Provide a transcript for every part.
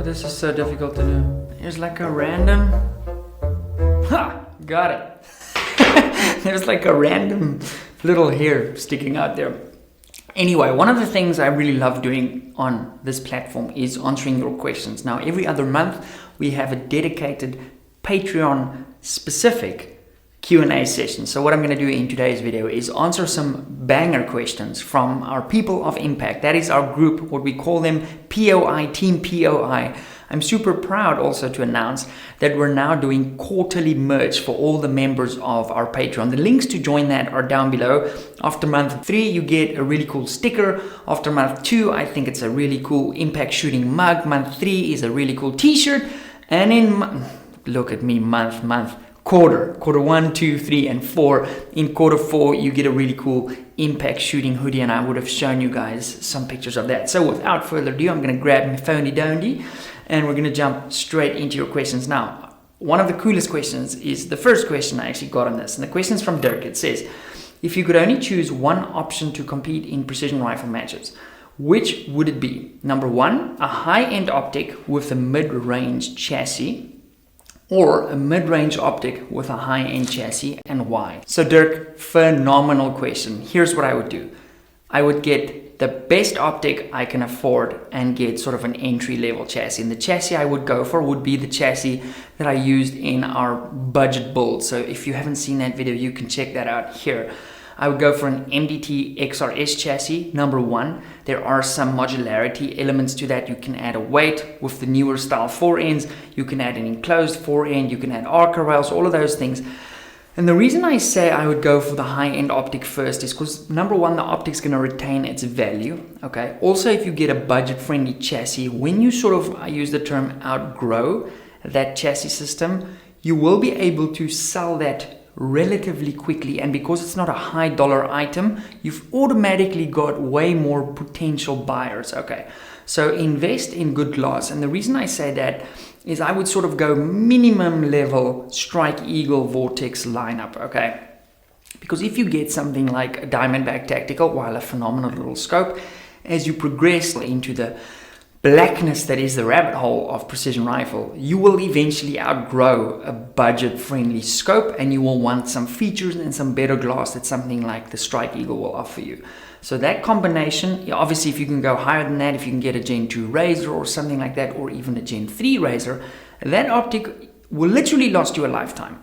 this is so difficult to do. Here's like a random... Ha! Got it. There's like a random little hair sticking out there. Anyway, one of the things I really love doing on this platform is answering your questions. Now, every other month, we have a dedicated Patreon-specific Q&A session. So what I'm going to do in today's video is answer some banger questions from our people of impact. That is our group, what we call them POI, Team POI. I'm super proud also to announce that we're now doing quarterly merch for all the members of our Patreon. The links to join that are down below. After month 3, you get a really cool sticker. After month 2, I think it's a really cool impact shooting mug. Month 3 is a really cool t-shirt. And in, look at me, quarter 1, 2, 3, and 4. In quarter 4, you get a really cool impact shooting hoodie, and I would have shown you guys some pictures of that. So without further ado, I'm going to grab my phony dondy, and we're going to jump straight into your questions. Now, one of the coolest questions is the first question I actually got on this, and the question is from Dirk. It says, if you could only choose one option to compete in precision rifle matches, which would it be? Number 1, a high-end optic with a mid-range chassis, or a mid-range optic with a high-end chassis, and why? So Dirk, phenomenal question. Here's what I would do. I would get the best optic I can afford and get sort of an entry-level chassis. And the chassis I would go for would be the chassis that I used in our budget build. So if you haven't seen that video, you can check that out here. I would go for an MDT XRS chassis, number 1. There are some modularity elements to that. You can add a weight with the newer style forends. You can add an enclosed forend. You can add Arca rails, all of those things. And the reason I say I would go for the high-end optic first is because, number 1, the optic's going to retain its value. Okay. Also, if you get a budget-friendly chassis, when you sort of, I use the term outgrow that chassis system, you will be able to sell that relatively quickly, and because it's not a high dollar item, you've automatically got way more potential buyers. Okay, so invest in good glass, and the reason I say that is I would sort of go minimum level Strike Eagle Vortex lineup. Okay, because if you get something like a Diamondback Tactical, while a phenomenal little scope, as you progress into the blackness that is the rabbit hole of precision rifle, you will eventually outgrow a budget-friendly scope, and you will want some features and some better glass that something like the Strike Eagle will offer you. So that combination, obviously if you can go higher than that, if you can get a Gen 2 Razor or something like that, or even a Gen 3 Razor, that optic will literally last you a lifetime.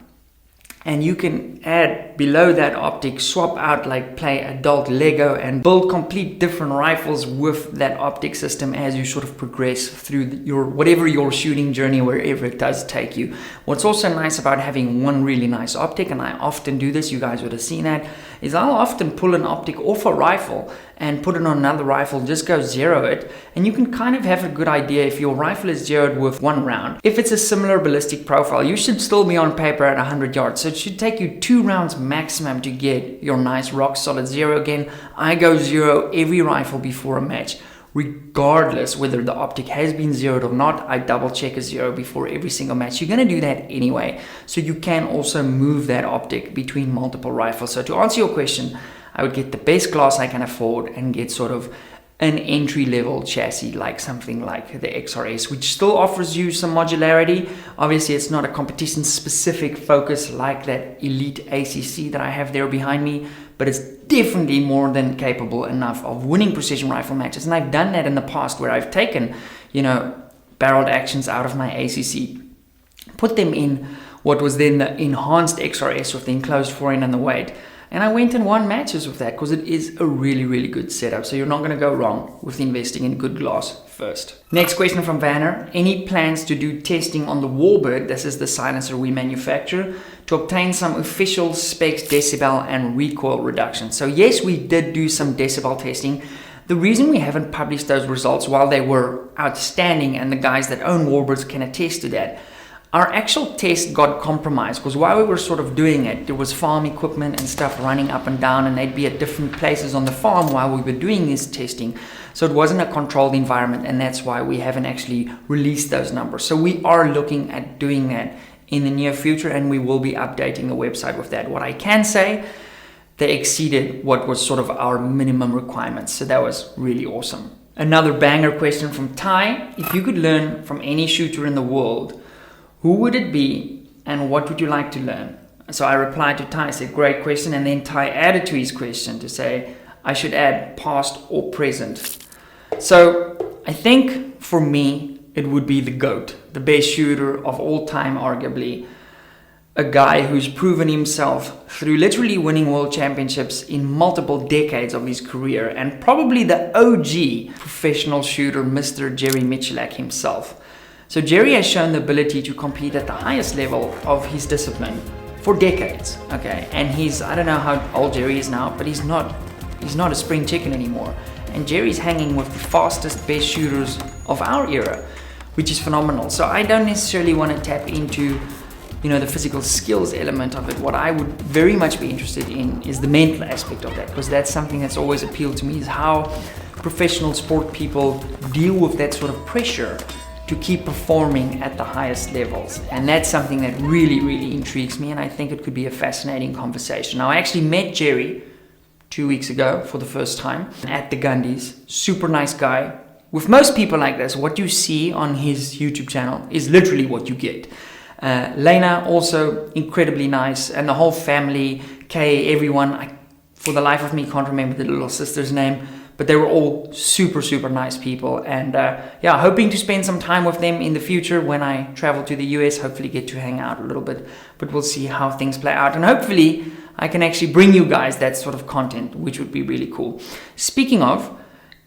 And you can add below that optic, swap out, like play adult Lego, and build complete different rifles with that optic system as you sort of progress through your whatever your shooting journey, wherever it does take you. What's also nice about having one really nice optic, and I often do this, you guys would have seen that, is I'll often pull an optic off a rifle and put it on another rifle, just go zero it, and you can kind of have a good idea if your rifle is zeroed with 1 round. If it's a similar ballistic profile, you should still be on paper at 100 yards. So it should take you 2 rounds maximum to get your nice rock solid zero again. I go zero every rifle before a match. Regardless whether the optic has been zeroed or not, I double check a zero before every single match. You're going to do that anyway. So you can also move that optic between multiple rifles. So to answer your question, I would get the best glass I can afford and get sort of an entry-level chassis, like something like the XRS, which still offers you some modularity. Obviously, it's not a competition-specific focus like that Elite ACC that I have there behind me, but it's definitely more than capable enough of winning precision rifle matches. And I've done that in the past where I've taken, barreled actions out of my ACC, put them in what was then the enhanced XRS with the enclosed forend and the weight. And I went and won matches with that because it is a really, really good setup. So you're not going to go wrong with investing in good glass first. Next question from Vanner. Any plans to do testing on the Warbird, this is the silencer we manufacture, to obtain some official specs, decibel and recoil reduction? So yes, we did do some decibel testing. The reason we haven't published those results, while they were outstanding and the guys that own Warbirds can attest to that, our actual test got compromised because while we were sort of doing it, there was farm equipment and stuff running up and down, and they'd be at different places on the farm while we were doing this testing. So it wasn't a controlled environment, and that's why we haven't actually released those numbers. So we are looking at doing that in the near future, and we will be updating the website with that. What I can say, they exceeded what was sort of our minimum requirements. So that was really awesome. Another banger question from Ty. If you could learn from any shooter in the world, who would it be and what would you like to learn? So I replied to Ty, said, great question. And then Ty added to his question to say, I should add past or present. So I think for me, it would be the GOAT, the best shooter of all time, arguably. A guy who's proven himself through literally winning world championships in multiple decades of his career, and probably the OG professional shooter, Mr. Jerry Michalak himself. So Jerry has shown the ability to compete at the highest level of his discipline for decades, okay? And I don't know how old Jerry is now, but he's not a spring chicken anymore. And Jerry's hanging with the fastest, best shooters of our era, which is phenomenal. So I don't necessarily want to tap into the physical skills element of it. What I would very much be interested in is the mental aspect of that, because that's something that's always appealed to me, is how professional sport people deal with that sort of pressure to keep performing at the highest levels. And that's something that really, really intrigues me, and I think it could be a fascinating conversation. Now, I actually met Jerry 2 weeks ago for the first time at the Gundies. Super nice guy. With most people like this, what you see on his YouTube channel is literally what you get. Lena, also incredibly nice, and the whole family, Kay, everyone. I, for the life of me, can't remember the little sister's name, but they were all super, super nice people. And hoping to spend some time with them in the future when I travel to the US, hopefully get to hang out a little bit, but we'll see how things play out. And hopefully I can actually bring you guys that sort of content, which would be really cool. Speaking of,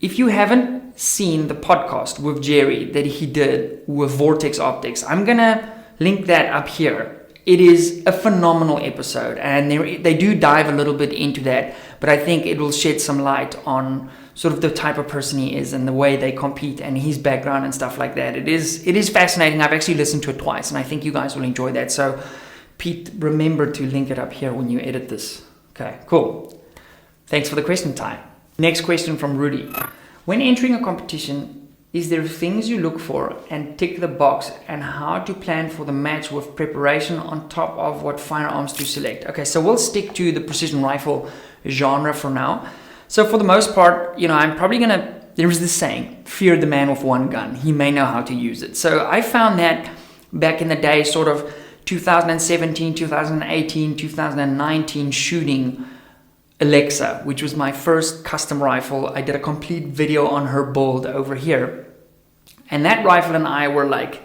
if you haven't seen the podcast with Jerry that he did with Vortex Optics, I'm gonna link that up here. It is a phenomenal episode, and they do dive a little bit into that, but I think it will shed some light on sort of the type of person he is and the way they compete and his background and stuff like that. It is fascinating. I've actually listened to it twice, and I think you guys will enjoy that. So Pete, remember to link it up here when you edit this. Okay, cool. Thanks for the question, Ty. Next question from Rudy. When entering a competition, is there things you look for and tick the box, and how to plan for the match with preparation on top of what firearms to select? Okay, so we'll stick to the precision rifle genre for now. So for the most part, I'm probably there's this saying, fear the man with one gun. He may know how to use it. So I found that back in the day, sort of 2017, 2018, 2019 shooting Alexa, which was my first custom rifle. I did a complete video on her build over here. And that rifle and I were like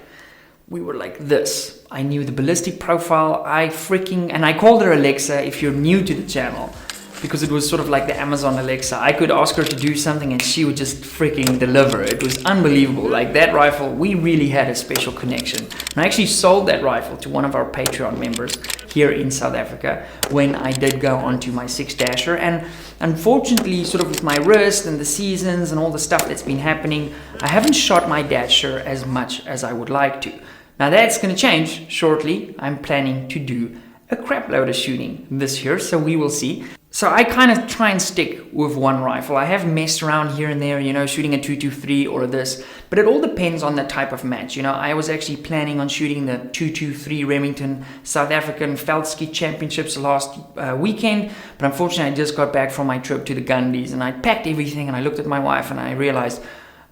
this. I knew the ballistic profile. And I called her Alexa if you're new to the channel, because it was sort of like the Amazon Alexa. I could ask her to do something and she would just freaking deliver. It was unbelievable. Like that rifle, we really had a special connection. And I actually sold that rifle to one of our Patreon members here in South Africa when I did go onto my 6-dasher. And unfortunately, sort of with my wrist and the seasons and all the stuff that's been happening, I haven't shot my dasher as much as I would like to. Now that's going to change shortly. I'm planning to do a crap load of shooting this year, so we will see. So I kind of try and stick with one rifle. I have messed around here and there, shooting a 223 or this, but it all depends on the type of match. I was actually planning on shooting the 223 Remington South African Veldski Championships last weekend, but unfortunately I just got back from my trip to the Gundies, and I packed everything, and I looked at my wife and I realized,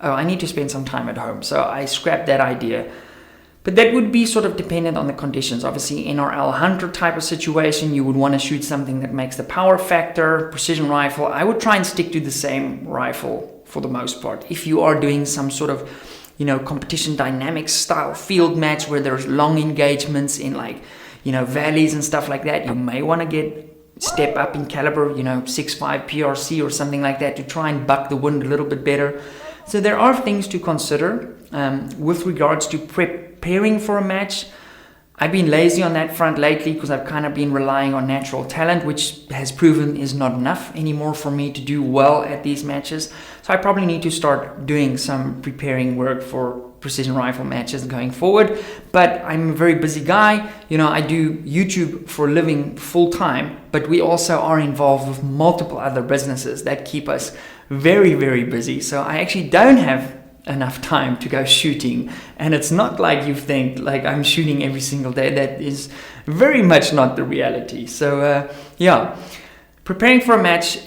I need to spend some time at home. So I scrapped that idea. But that would be sort of dependent on the conditions. Obviously, NRL hunter type of situation, you would want to shoot something that makes the power factor. Precision rifle, I would try and stick to the same rifle for the most part. If you are doing some sort of, competition dynamics style field match where there's long engagements in valleys and stuff like that, you may want to step up in caliber, 6.5 PRC or something like that to try and buck the wind a little bit better. So there are things to consider with regards to preparing for a match. I've been lazy on that front lately because I've kind of been relying on natural talent, which has proven is not enough anymore for me to do well at these matches. So I probably need to start doing some preparing work for precision rifle matches going forward. But I'm a very busy guy. I do YouTube for a living full time, but we also are involved with multiple other businesses that keep us very, very busy. So I actually don't have enough time to go shooting, and it's not like you think like I'm shooting every single day. That is very much not the reality. So preparing for a match,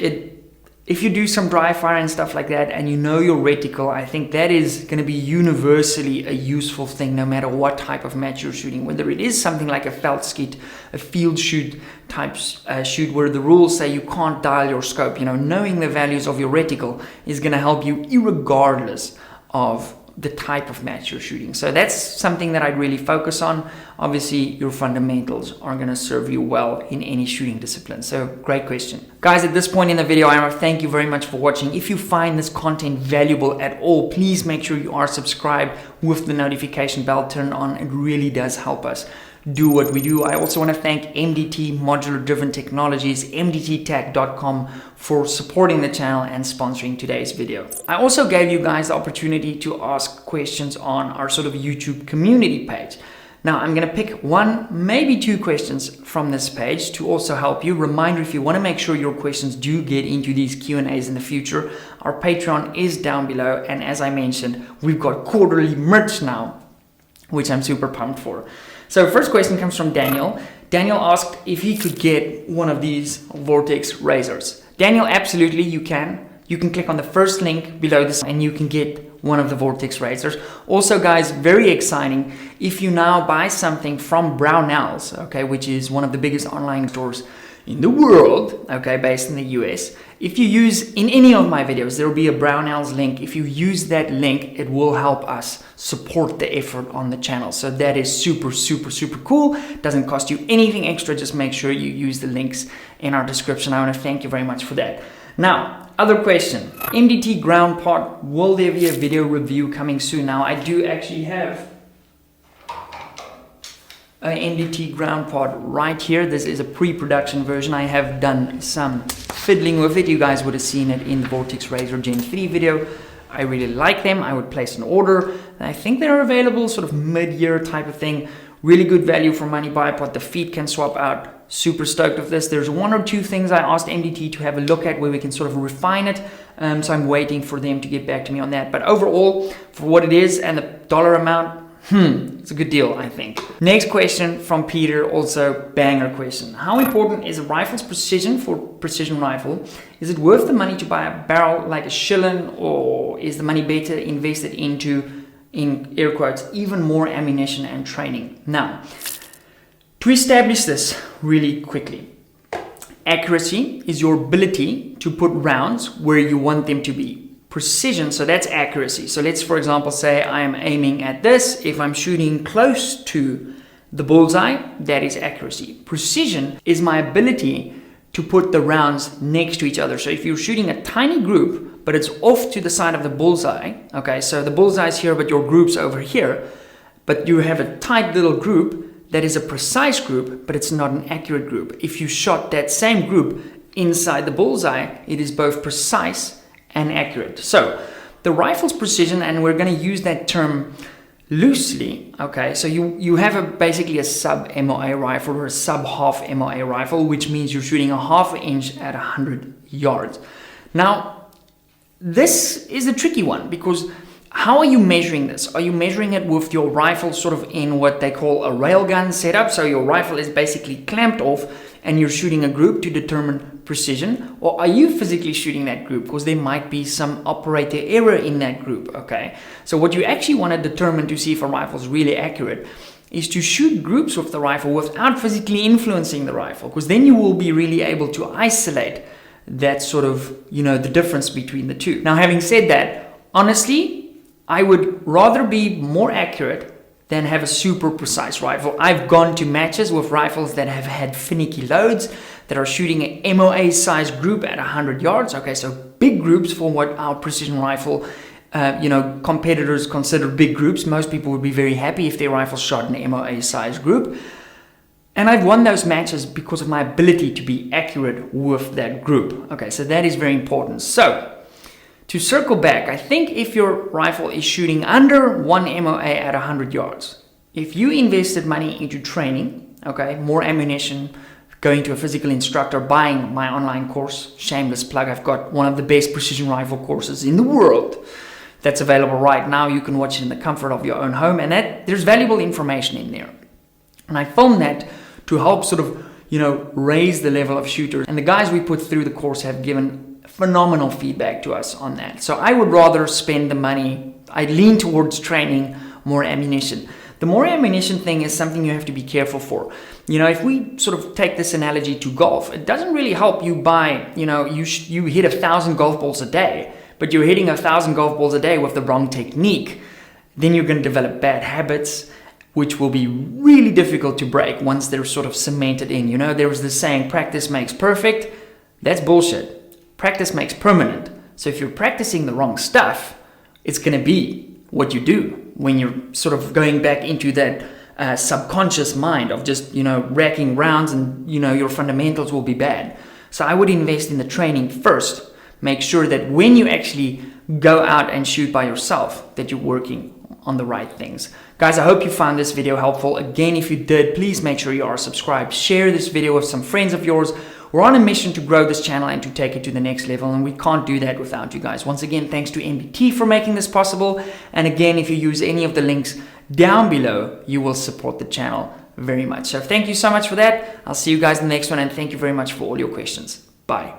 if you do some dry fire and stuff like that and you know your reticle, I think that is going to be universally a useful thing no matter what type of match you're shooting. Whether it is something like a veldskiet, a field shoot type shoot where the rules say you can't dial your scope, knowing the values of your reticle is going to help you irregardless of the type of match you're shooting. So that's something that I'd really focus on. Obviously, your fundamentals are going to serve you well in any shooting discipline. So great question. Guys, at this point in the video, I want to thank you very much for watching. If you find this content valuable at all, please make sure you are subscribed with the notification bell turned on. It really does help us do what we do. I also want to thank MDT Modular Driven Technologies, mdttac.com, for supporting the channel and sponsoring today's video. I also gave you guys the opportunity to ask questions on our sort of YouTube community page. Now I'm going to pick one, maybe two questions from this page to also help you. Reminder, if you want to make sure your questions do get into these Q&As in the future, our Patreon is down below. And as I mentioned, we've got quarterly merch now, which I'm super pumped for. So first question comes from Daniel. Daniel asked if he could get one of these Vortex razors. Daniel, absolutely you can. You can click on the first link below this and you can get one of the Vortex razors. Also guys, very exciting, if you now buy something from Brownells, okay, which is one of the biggest online stores in the world, okay, based in the US. If you use, in any of my videos, there will be a Brownells link. If you use that link, it will help us support the effort on the channel. So that is super, super, super cool. Doesn't cost you anything extra. Just make sure you use the links in our description. I want to thank you very much for that. Now, other question. MDT ground pod, will there be a video review coming soon? Now, I do actually have an MDT ground pod right here. This is a pre-production version. I have done some fiddling with it. You guys would have seen it in the Vortex Razor Gen 3 video. I really like them. I would place an order. And I think they're available sort of mid-year type of thing. Really good value for money bipod. The feet can swap out. Super stoked with this. There's one or two things I asked MDT to have a look at where we can sort of refine it. So I'm waiting for them to get back to me on that. But overall, for what it is and the dollar amount, it's a good deal, I think. Next question from Peter, also banger question. How important is a rifle's precision for precision rifle? Is it worth the money to buy a barrel like a Schillen, or is the money better invested into, in air quotes, even more ammunition and training? Now, to establish this really quickly, accuracy is your ability to put rounds where you want them to be. Precision, so that's accuracy. So let's, for example, say I am aiming at this. If I'm shooting close to the bullseye, that is accuracy. Precision is my ability to put the rounds next to each other. So if you're shooting a tiny group, but it's off to the side of the bullseye, okay, so the bullseye's here, but your group's over here, but you have a tight little group that is a precise group, but it's not an accurate group. If you shot that same group inside the bullseye, it is both precise and accurate. So the rifle's precision, and we're going to use that term loosely, okay, so you have basically a sub MOA rifle or a sub half MOA rifle, which means you're shooting a half inch at 100 yards. Now this is a tricky one, because how are you measuring this? Are you measuring it with your rifle sort of in what they call a railgun setup? So your rifle is basically clamped off and you're shooting a group to determine precision, or are you physically shooting that group? Because there might be some operator error in that group, okay? So what you actually want to determine to see if a rifle is really accurate is to shoot groups with the rifle without physically influencing the rifle, because then you will be really able to isolate that sort of, the difference between the two. Now, having said that, honestly, I would rather be more accurate than have a super precise rifle. I've gone to matches with rifles that have had finicky loads, that are shooting an MOA size group at 100 yards. Okay, so big groups for what our precision rifle, competitors consider big groups. Most people would be very happy if their rifle shot an MOA size group. And I've won those matches because of my ability to be accurate with that group. Okay, so that is very important. So, to circle back, I think if your rifle is shooting under 1 MOA at 100 yards, if you invested money into training, okay, more ammunition, going to a physical instructor, buying my online course, shameless plug, I've got one of the best precision rifle courses in the world that's available right now. You can watch it in the comfort of your own home, and there's valuable information in there. And I filmed that to help sort of, raise the level of shooters. And the guys we put through the course have given phenomenal feedback to us on that. So I would rather spend the money, I lean towards training more ammunition. The more ammunition thing is something you have to be careful for. You know, if we sort of take this analogy to golf, it doesn't really help you buy, you know, you hit 1,000 golf balls a day, but you're hitting 1,000 golf balls a day with the wrong technique. Then you're going to develop bad habits, which will be really difficult to break once they're sort of cemented in. You know, there was this saying, practice makes perfect. That's bullshit. Practice makes permanent. So if you're practicing the wrong stuff, it's going to be what you do when you're sort of going back into that subconscious mind of just, you know, racking rounds, and, you know, your fundamentals will be bad. So I would invest in the training first. Make sure that when you actually go out and shoot by yourself, that you're working on the right things. Guys, I hope you found this video helpful. Again, if you did, please make sure you are subscribed. Share this video with some friends of yours. We're on a mission to grow this channel and to take it to the next level, and we can't do that without you guys. Once again, thanks to NBT for making this possible. And again, if you use any of the links down below, you will support the channel very much. So thank you so much for that. I'll see you guys in the next one, and thank you very much for all your questions. Bye.